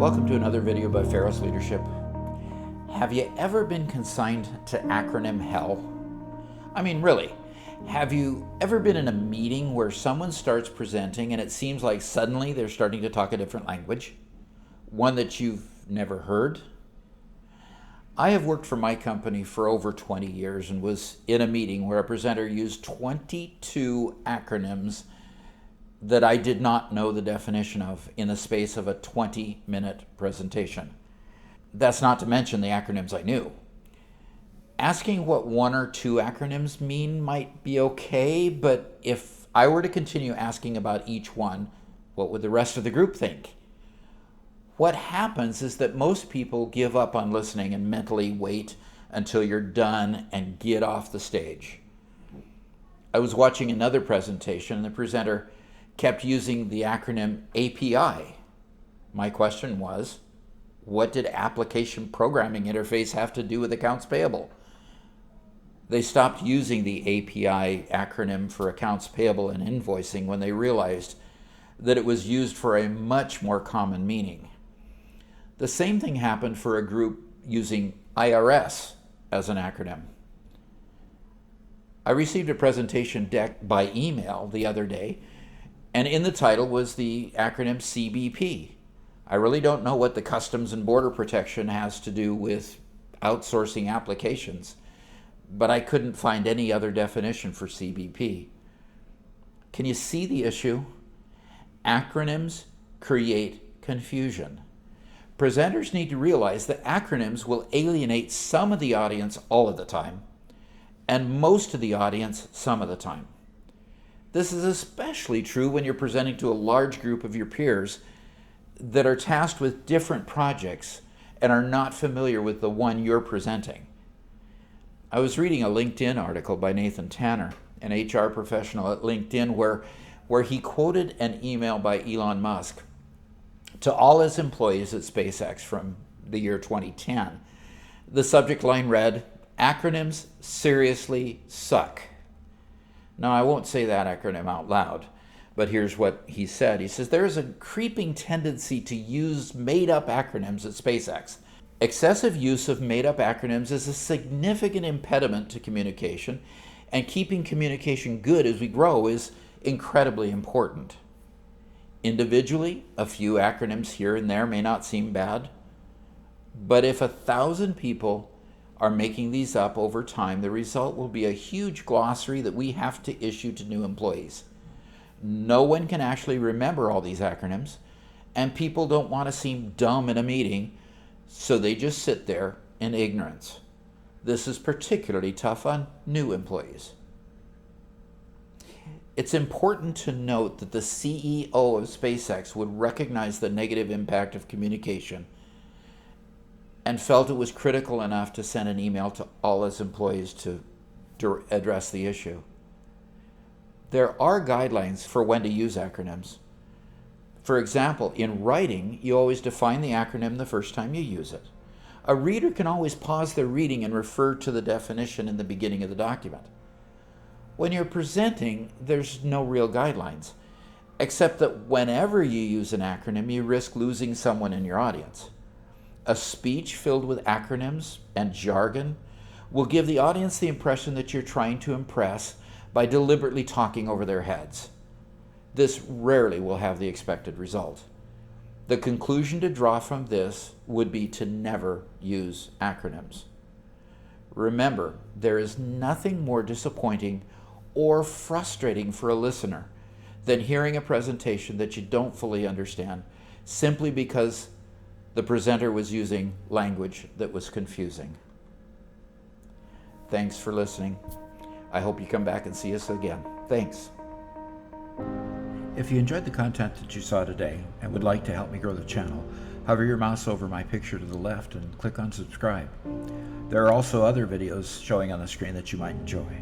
Welcome to another video by Ferris Leadership. Have you ever been consigned to Acronym Hell? I mean, really, have you ever been in a meeting where someone starts presenting and it seems like suddenly they're starting to talk a different language? One that you've never heard? I have worked for my company for over 20 years and was in a meeting where a presenter used 22 acronyms that I did not know the definition of in the space of a 20-minute presentation. That's not to mention the acronyms I knew. Asking what one or two acronyms mean might be okay, but if I were to continue asking about each one, what would the rest of the group think? What happens is that most people give up on listening and mentally wait until you're done and get off the stage. I was watching another presentation and the presenter kept using the acronym API. My question was, what did Application Programming Interface have to do with accounts payable? They stopped using the API acronym for accounts payable and invoicing when they realized that it was used for a much more common meaning. The same thing happened for a group using IRS as an acronym. I received a presentation deck by email the other day, and in the title was the acronym CBP. I really don't know what the Customs and Border Protection has to do with outsourcing applications, but I couldn't find any other definition for CBP. Can you see the issue? Acronyms create confusion. Presenters need to realize that acronyms will alienate some of the audience all of the time, and most of the audience some of the time. This is especially true when you're presenting to a large group of your peers that are tasked with different projects and are not familiar with the one you're presenting. I was reading a LinkedIn article by Nathan Tanner, an HR professional at LinkedIn, where he quoted an email by Elon Musk to all his employees at SpaceX from the year 2010. The subject line read, "Acronyms seriously suck." Now, I won't say that acronym out loud, but here's what he said. He says, "There is a creeping tendency to use made-up acronyms at SpaceX. Excessive use of made-up acronyms is a significant impediment to communication, and keeping communication good as we grow is incredibly important. Individually, a few acronyms here and there may not seem bad, but if 1,000 people are making these up over time, the result will be a huge glossary that we have to issue to new employees. No one can actually remember all these acronyms, and people don't want to seem dumb in a meeting, so they just sit there in ignorance. This is particularly tough on new employees." It's important to note that the CEO of SpaceX would recognize the negative impact of communication and felt it was critical enough to send an email to all his employees to address the issue. There are guidelines for when to use acronyms. For example, in writing, you always define the acronym the first time you use it. A reader can always pause their reading and refer to the definition in the beginning of the document. When you're presenting, there's no real guidelines, except that whenever you use an acronym, you risk losing someone in your audience. A speech filled with acronyms and jargon will give the audience the impression that you're trying to impress by deliberately talking over their heads. This rarely will have the expected result. The conclusion to draw from this would be to never use acronyms. Remember, there is nothing more disappointing or frustrating for a listener than hearing a presentation that you don't fully understand simply because the presenter was using language that was confusing. Thanks for listening. I hope you come back and see us again. Thanks. If you enjoyed the content that you saw today and would like to help me grow the channel, hover your mouse over my picture to the left and click on subscribe. There are also other videos showing on the screen that you might enjoy.